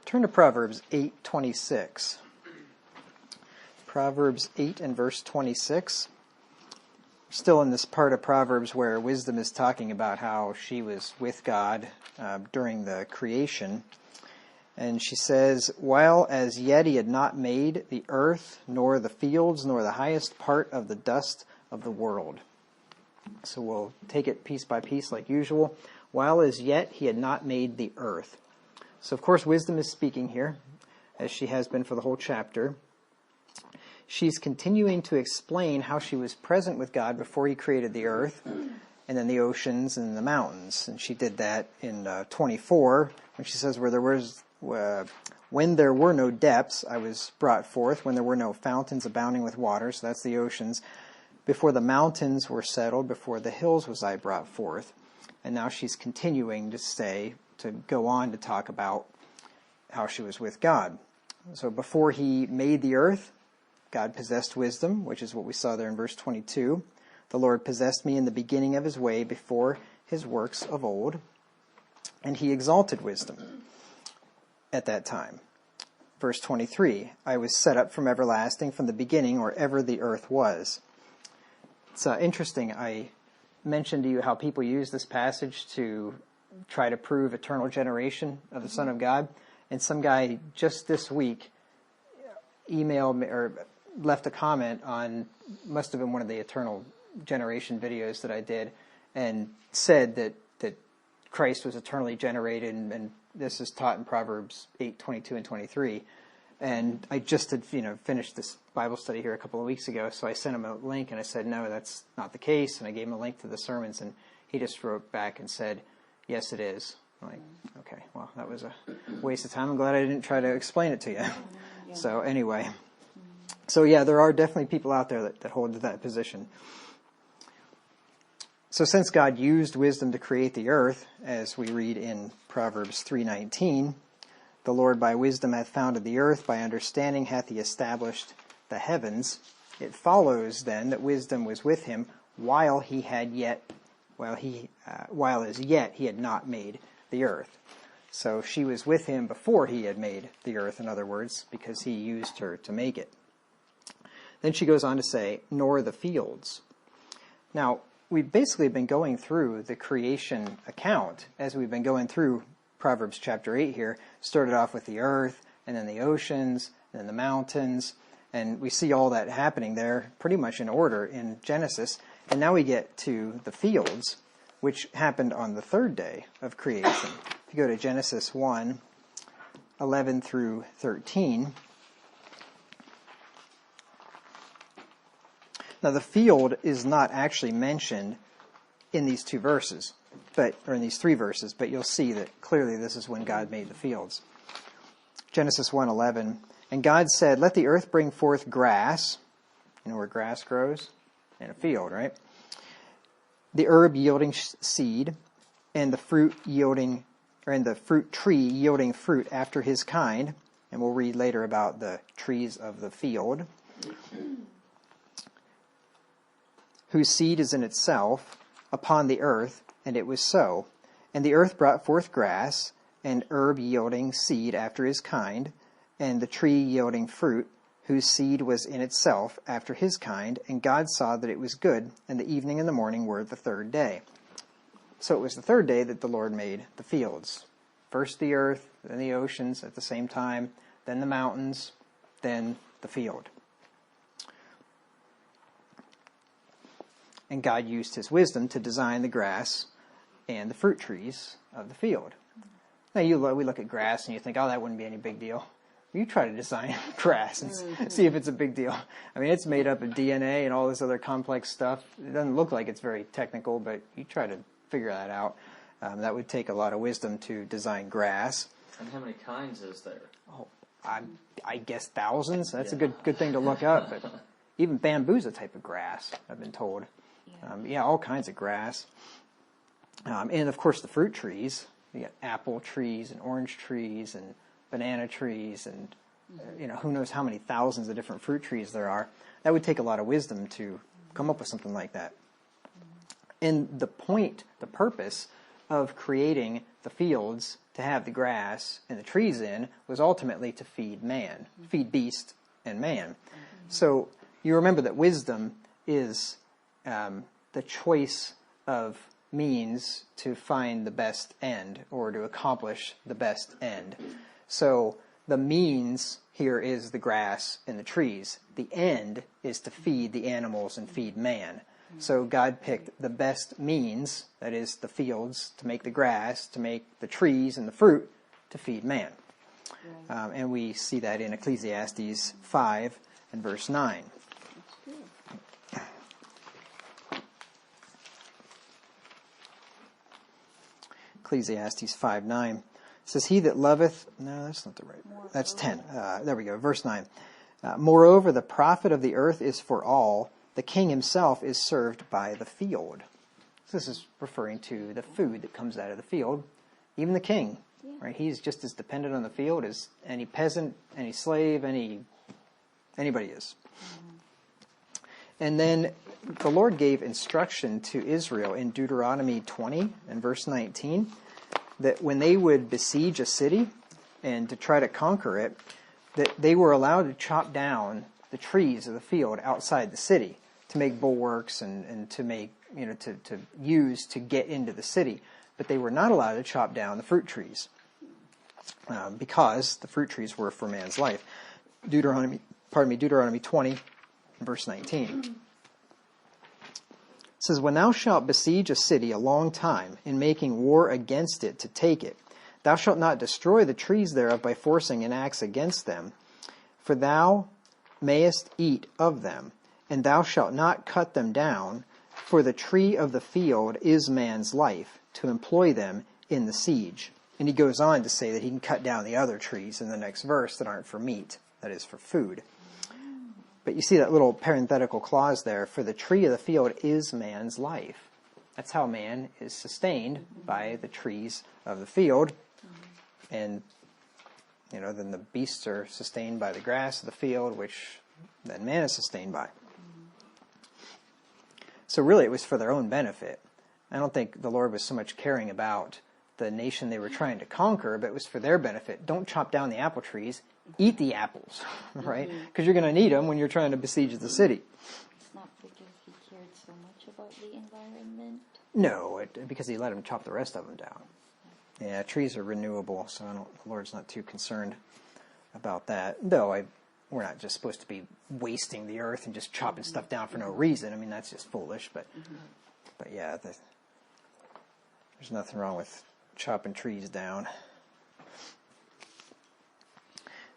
Turn to Proverbs 8:26. Proverbs 8 and verse 26. Still in this part of Proverbs where wisdom is talking about how she was with God during the creation. And she says, while as yet he had not made the earth, nor the fields, nor the highest part of the dust of the world. So we'll take it piece by piece like usual. While as yet he had not made the earth. So of course wisdom is speaking here, as she has been for the whole chapter. She's continuing to explain how she was present with God before he created the earth, and then the oceans and the mountains. And she did that in 24, when she says, when there were no depths, I was brought forth, when there were no fountains abounding with water, so that's the oceans. Before the mountains were settled, before the hills was I brought forth. And now she's continuing to go on to talk about how she was with God. So before he made the earth, God possessed wisdom, which is what we saw there in verse 22. The Lord possessed me in the beginning of his way before his works of old. And he exalted wisdom at that time. Verse 23, I was set up from everlasting, from the beginning, or ever the earth was. It's interesting. I mentioned to you how people use this passage to try to prove eternal generation of the Son of God. And some guy just this week emailed me or left a comment on, must have been one of the eternal generation videos that I did, and said that Christ was eternally generated, and this is taught in Proverbs 8:22 and 23. And I just had finished this Bible study here a couple of weeks ago, so I sent him a link and I said, no, that's not the case. And I gave him a link to the sermons, and he just wrote back and said, yes, it is. I'm like, okay, well, that was a waste of time. I'm glad I didn't try to explain it to you. Yeah. So anyway, so yeah, there are definitely people out there that hold to that position. So since God used wisdom to create the earth, as we read in Proverbs 3:19, the Lord by wisdom hath founded the earth, by understanding hath he established the heavens. It follows then that wisdom was with him while as yet he had not made the earth. So she was with him before he had made the earth, in other words, because he used her to make it. Then she goes on to say, nor the fields. Now, we've basically been going through the creation account as we've been going through Proverbs chapter 8 here. Started off with the earth, and then the oceans, and then the mountains, and we see all that happening there pretty much in order in Genesis. And now we get to the fields, which happened on the third day of creation. If you go to Genesis 1:11 through 13. Now the field is not actually mentioned in these two verses, or in these three verses, but you'll see that clearly this is when God made the fields. Genesis 1:11, and God said, let the earth bring forth grass. You know where grass grows? In a field, right? The herb yielding seed, and the fruit tree yielding fruit after his kind. And we'll read later about the trees of the field, whose seed is in itself upon the earth, and it was so. And the earth brought forth grass, and herb yielding seed after his kind, and the tree yielding fruit, whose seed was in itself after his kind. And God saw that it was good, and the evening and the morning were the third day. So it was the third day that the Lord made the fields. First the earth, then the oceans at the same time, then the mountains, then the field. And God used his wisdom to design the grass and the fruit trees of the field. Now we look at grass and you think, oh, that wouldn't be any big deal. You try to design grass and see if it's a big deal. I mean, it's made up of DNA and all this other complex stuff. It doesn't look like it's very technical, but you try to figure that out. That would take a lot of wisdom to design grass. And how many kinds is there? Oh, I guess thousands. That's a good thing to look up. But even bamboo's a type of grass, I've been told. All kinds of grass. And of course the fruit trees. You got apple trees and orange trees and banana trees and who knows how many thousands of different fruit trees there are. That would take a lot of wisdom to come up with something like that. And the purpose of creating the fields to have the grass and the trees in was ultimately to feed man, feed beast and man. So you remember that wisdom is the choice of means to find the best end or to accomplish the best end. So the means here is the grass and the trees. The end is to feed the animals and feed man. So God picked the best means, that is the fields, to make the grass, to make the trees and the fruit, to feed man. And we see that in Ecclesiastes 5 and verse 9. Ecclesiastes 5:9 says, "He that loveth..." No, that's not the right. That's 10. There we go. Verse 9. "Moreover, the profit of the earth is for all. The king himself is served by the field." So this is referring to the food that comes out of the field. Even the king, right? He's just as dependent on the field as any peasant, any slave, anybody is. And then the Lord gave instruction to Israel in Deuteronomy 20 and verse 19 that when they would besiege a city and to try to conquer it, that they were allowed to chop down the trees of the field outside the city to make bulwarks and to make, to use to get into the city. But they were not allowed to chop down the fruit trees because the fruit trees were for man's life. Deuteronomy 20, verse 19. It says, "When thou shalt besiege a city a long time, in making war against it to take it, thou shalt not destroy the trees thereof by forcing an axe against them, for thou mayest eat of them, and thou shalt not cut them down, for the tree of the field is man's life, to employ them in the siege." And he goes on to say that he can cut down the other trees in the next verse that aren't for meat, that is for food. But you see that little parenthetical clause there, for the tree of the field is man's life. That's how man is sustained, by the trees of the field. And, then the beasts are sustained by the grass of the field, which then man is sustained by. So really it was for their own benefit. I don't think the Lord was so much caring about the nation they were trying to conquer, but it was for their benefit. Don't chop down the apple trees. Eat the apples, right? Because you're going to need them when you're trying to besiege the city. It's not because he cared so much about the environment. No, because he let them chop the rest of them down. Yeah, trees are renewable, so the Lord's not too concerned about that. Though we're not just supposed to be wasting the earth and just chopping stuff down for no reason. I mean, that's just foolish. But yeah, there's nothing wrong with chopping trees down.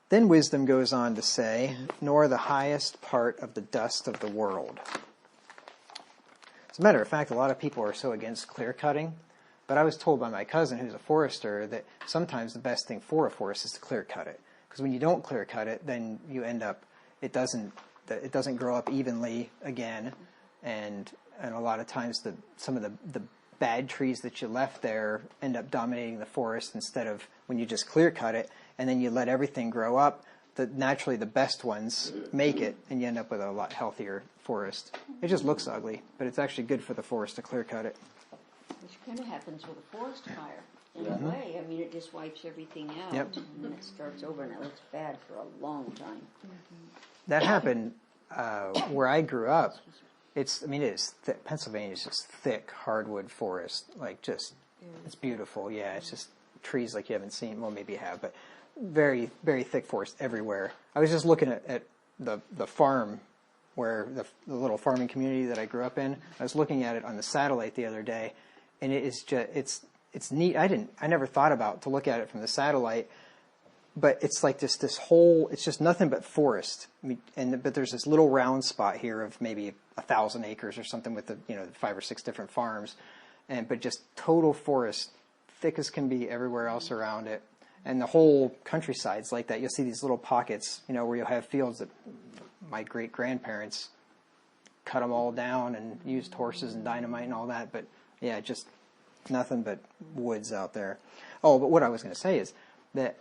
Then wisdom goes on to say, "Nor the highest part of the dust of the world." As a matter of fact, a lot of people are so against clear cutting, but I was told by my cousin, who's a forester, that sometimes the best thing for a forest is to clear cut it. Because when you don't clear cut it, then you end up, it doesn't grow up evenly again, and a lot of times some of the bad trees that you left there end up dominating the forest instead of when you just clear cut it and then you let everything grow up. Naturally the best ones make it, and you end up with a lot healthier forest. It just looks ugly, but it's actually good for the forest to clear cut it. Which kind of happens with a forest fire. In a way, I mean, it just wipes everything out, and then it starts over, and it looks bad for a long time. That happened where I grew up. Pennsylvania is just thick hardwood forest, it's beautiful. Yeah, it's just trees like you haven't seen. Well, maybe you have, but very, very thick forest everywhere. I was just looking at the farm where the little farming community that I grew up in. I was looking at it on the satellite the other day, and it is just it's neat. I never thought about to look at it from the satellite, but it's like this whole, it's just nothing but forest. But there's this little round spot here of maybe 1,000 acres or something with 5 or 6 different farms, but just total forest, thick as can be everywhere else around it. And the whole countryside's like that. You'll see these little pockets, where you'll have fields that my great-grandparents cut them all down and used horses and dynamite and all that. But yeah, just nothing but woods out there. Oh, but what I was going to say is that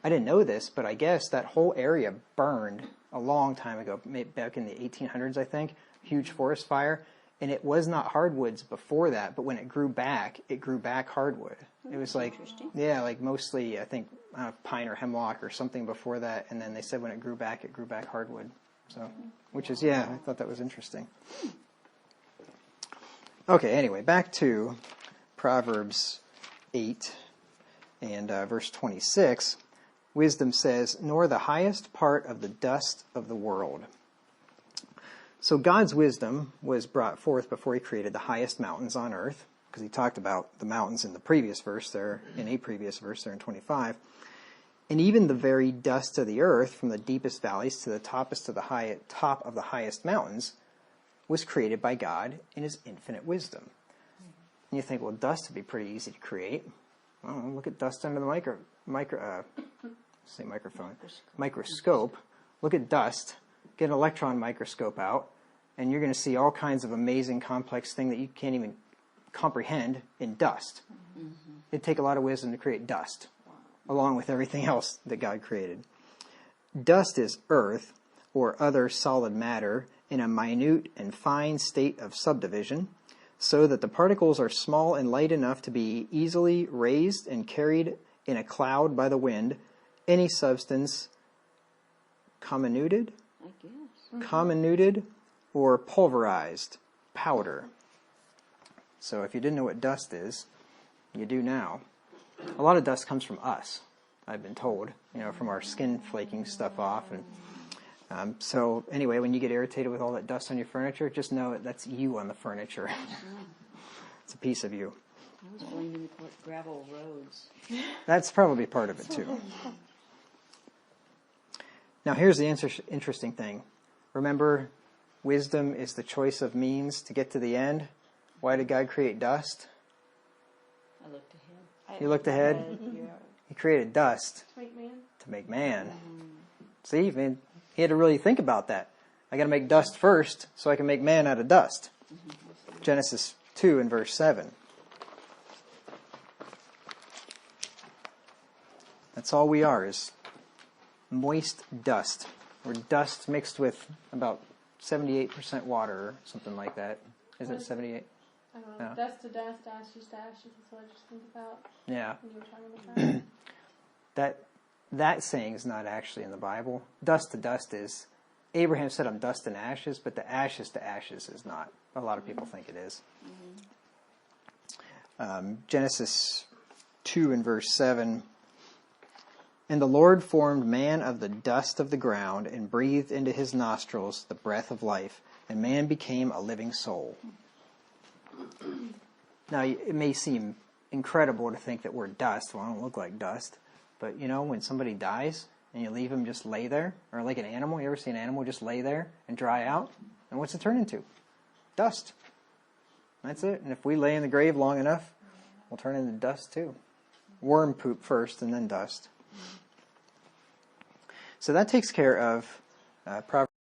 I didn't know this, but I guess that whole area burned a long time ago, back in the 1800s, I think. Huge forest fire. And it was not hardwoods before that, but when it grew back hardwood. It was like, yeah, like mostly, I think, pine or hemlock or something before that. And then they said when it grew back hardwood. So, which is, yeah, I thought that was interesting. Okay, anyway, back to Proverbs 8 and verse 26. Wisdom says, "Nor the highest part of the dust of the world." So God's wisdom was brought forth before he created the highest mountains on earth, because he talked about the mountains in the previous verse there, in a previous verse there in 25. And even the very dust of the earth, from the deepest valleys to the top of the highest mountains, was created by God in his infinite wisdom. And you think, well, dust would be pretty easy to create. Well, look at dust under the microscope. Look at dust. Get an electron microscope out, and you're going to see all kinds of amazing, complex things that you can't even comprehend in dust. Mm-hmm. It'd take a lot of wisdom to create dust, along with everything else that God created. Dust is earth, or other solid matter, in a minute and fine state of subdivision, so that the particles are small and light enough to be easily raised and carried in a cloud by the wind. Any substance comminuted or pulverized powder. So if you didn't know what dust is, you do now. A lot of dust comes from us, I've been told, from our skin flaking stuff off. And so anyway, when you get irritated with all that dust on your furniture, just know that's you on the furniture. It's a piece of you. I was blaming the gravel roads. That's probably part of it too. Now here's the interesting thing. Remember, wisdom is the choice of means to get to the end. Why did God create dust? I looked ahead. You looked ahead? Yeah. He created dust to make man. See, man, he had to really think about that. I got to make dust first so I can make man out of dust. Genesis 2 and verse 7. That's all we are, is moist dust, or dust mixed with about 78% water or something like that. Is it 78? I don't know. No. Dust to dust, ashes to ashes. That's what I just think about Yeah. when you were talking about that. That saying is not actually in the Bible. Dust to dust is, Abraham said, "I'm dust and ashes," but the ashes to ashes is not. A lot of people think it is. Genesis 2 and verse 7. "And the Lord formed man of the dust of the ground and breathed into his nostrils the breath of life, and man became a living soul." Now, it may seem incredible to think that we're dust. Well, I don't look like dust. But, when somebody dies and you leave them just lay there, or like an animal, you ever see an animal just lay there and dry out? And what's it turn into? Dust. That's it. And if we lay in the grave long enough, we'll turn into dust too. Worm poop first and then dust. So that takes care of Proverbs